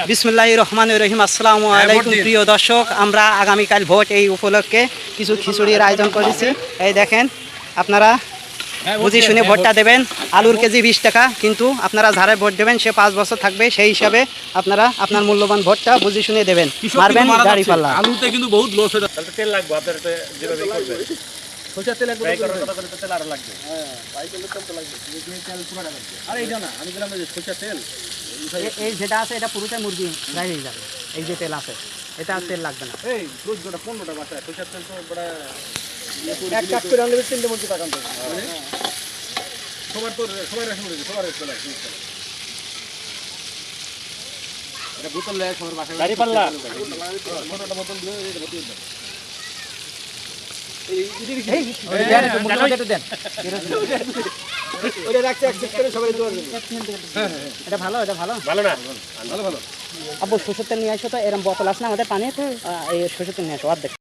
বিসমিল্লাহির রহমানির রহিম। আসসালামু আলাইকুম প্রিয় দর্শক, আমরা আগামীকাল ভোট এই উপলক্ষে কিছু খিচুড়ির আয়োজন করেছি। এই দেখেন, আপনারা বুঝে শুনে ভোটটা দেবেন। আলুর কেজি 20 টাকা, কিন্তু আপনারা যারা ভোট দেবেন সে 5 বছর থাকবে, সেই হিসাবে আপনারা আপনার মূল্যবান ভোটটা বুঝে শুনে দেবেন। মারবেন দাঁড়িপাল্লা। আলুতে কিন্তু বহুত লস হয়ে যাচ্ছে। তেল লাগবে আপনার, যেভাবে করবেন সরষের তেল একদম তেল আরো লাগবে। হ্যাঁ, পাই তেল তো লাগবে, এই তেল পুরো লাগবে। আরে এইটা না, আমি বললাম যে সরষের তেল এই যেটা আছে এটা পুরোটাই মুরগি ফ্রাই হয়ে যাবে। এই যে তেল আছে এটা তেল লাগবে না। এই রোজ গোটা 15টা বাসায় সরষের তেল তো বড় এক কাপ করে আনলে 3 মন টাকা আনতে সবার তো সবার রেশন করে সবার তেল আছে। এটা বোতল লাগে সবার বাসায় গাড়ি পাল্লা মোটা বোতল দিয়ে এটা বোতল দেন। এটা ভালো, এটা ভালো ভালো না, ভালো ভালো। আব্বু সরষের তেল নিয়ে আসো তো, এরকম বোতল আছে না আমাদের পানির, এই সরষের তেল নিয়ে আসো অর্ধেক।